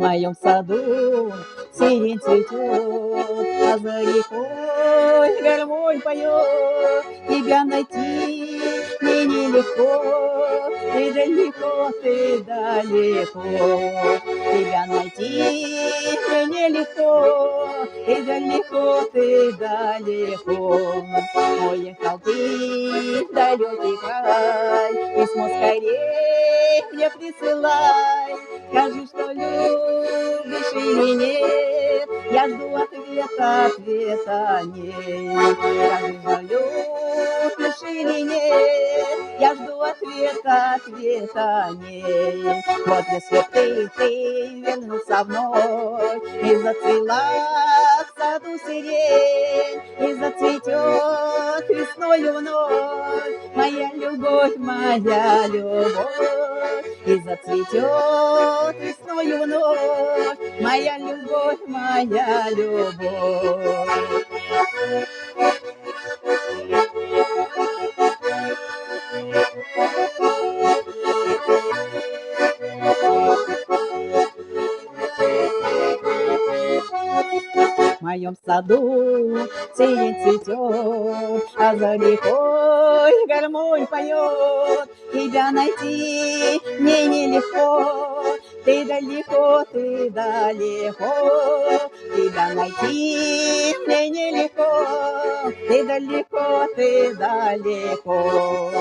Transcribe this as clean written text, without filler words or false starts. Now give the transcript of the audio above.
моем саду сирень цветет, а за рекой гармонь поет. Тебя найти мне нелегко, ты далеко, ты далеко. Тебя найти мне нелегко, ты далеко, ты далеко. Уехал ты в далекий край, письмо скорее мне присылай. Скажи, что любишь или нет, я жду ответа, ответа нет. Скажи, что любишь или нет, я жду ответа, ответа нет. Вот если ты вернулся вновь и зацвела в саду сирень, и зацветет весною вновь моя любовь, моя любовь, и зацветет весною вновь моя любовь, моя любовь. В моем саду сирень цветет, а за рекой гармонь поет. Тебя найти мне нелегко, ты далеко, ты далеко. Тебя найти мне нелегко, ты далеко, ты далеко.